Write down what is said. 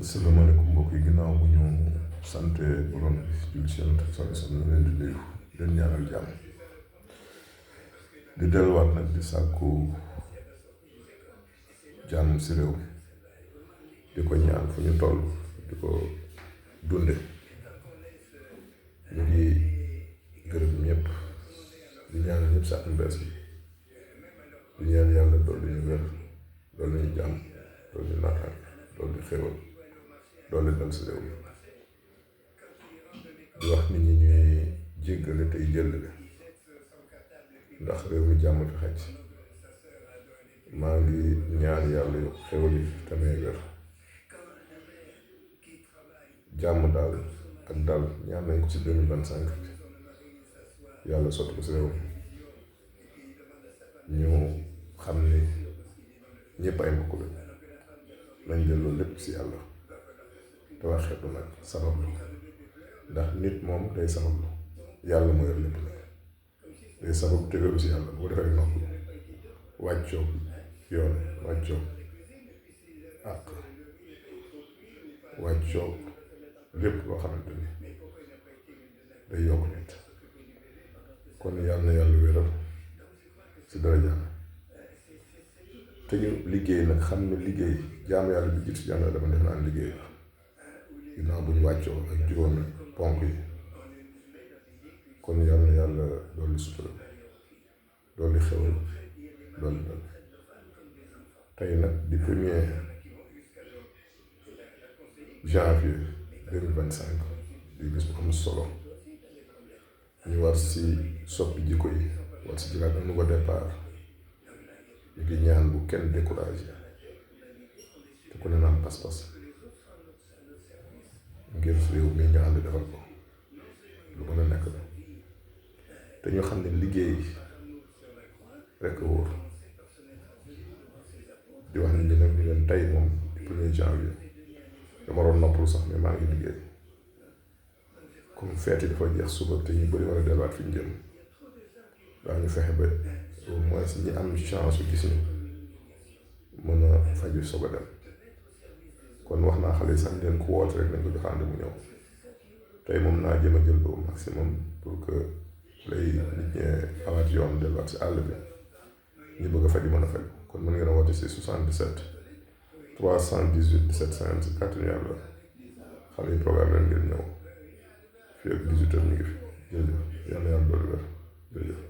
asalaamaaleykum mbokk yi ginnaaw bu ñu sante borom bi julli ci Yonent bi sallallahu alayhi wa sallam leen di nuyu leen ñaanal jàmm di delluwaat nag di sàkku jàmm si réew di ko ñaan fu ñu toll di ko dunde ñu ngi gërëm ñëpp di ñaanal ñëpp sàkku mbees bi di ñaan yàlla dolli ñu wér dolli ñu jàmm dolli ñu naataal dolli xéwal dolli dal si réew mi di wax nit ñi ñuy jéggale tey jëllale ndax réew mi jàmm fi xaj maa ngi ñaan yàlla yokk xéwal yi tamit wér jàmm daal ak dal ñaan nañ ko ci 2025 yàlla sotti ko si réew mi ñu xam ni ñëpp ay mbokk la nañ jël loolu lépp si yàlla te wax xeetu nag sabablu ndax nit moom day sabablu yàlla moo yor lépp nag day sabab tegeelu si yàlla bu ko defee nopp wàccoo yoon wàccoo àq wàccoo lépp loo xamante ni day yokk nit kon yàlla na yàlla wéral si darajaam te ñu liggéey nag xam ne liggéey jaamu yàlla bi jiitu si jaamu yàlla dama def naan liggéey la ginnaaw bu ñu wàccoo ak juróomi ponk yi kon yàlla na yàlla dolli sutura dolli xewal dolli dal tey nag di 1er janvier 2025 di bis bu am solo ñu war si soppi jikko yi war si jëlaat un nouveau départ ñu ngi ñaan bu kenn découragé te ku ne naan pas-pas ngir réew mi ñu ànd defal ko lu mën a nekk la te ñu xam ne liggéey rekk wóor di wax nit ñi nag ñu leen tey moom 1er janvier dama doon noppalu sax mais maa ngi liggéey comme feet yi dafa jeex suba te ñu bëri war a delluwaat fi ñu jëm daa ñu fexe ba au moins ñi am chance gis ñu mën a faju soog a dem kon wax naa xale yi sax leen ku woote rek nañ ko joxaande mu ñëw tey moom naa jëm a jël au maximum pour que lay nit ñi amaat yoon delluwaat si àll bi ñu bëgg a faju mën a faju kon mën ngeen a woote si 77 318 17 50 kàttanu yàlla xale yi programme leen ngeen ñëw fii ak 18 heures ñu ngi fi jërëjëf yàlla yàlla doolu wér jërëjëf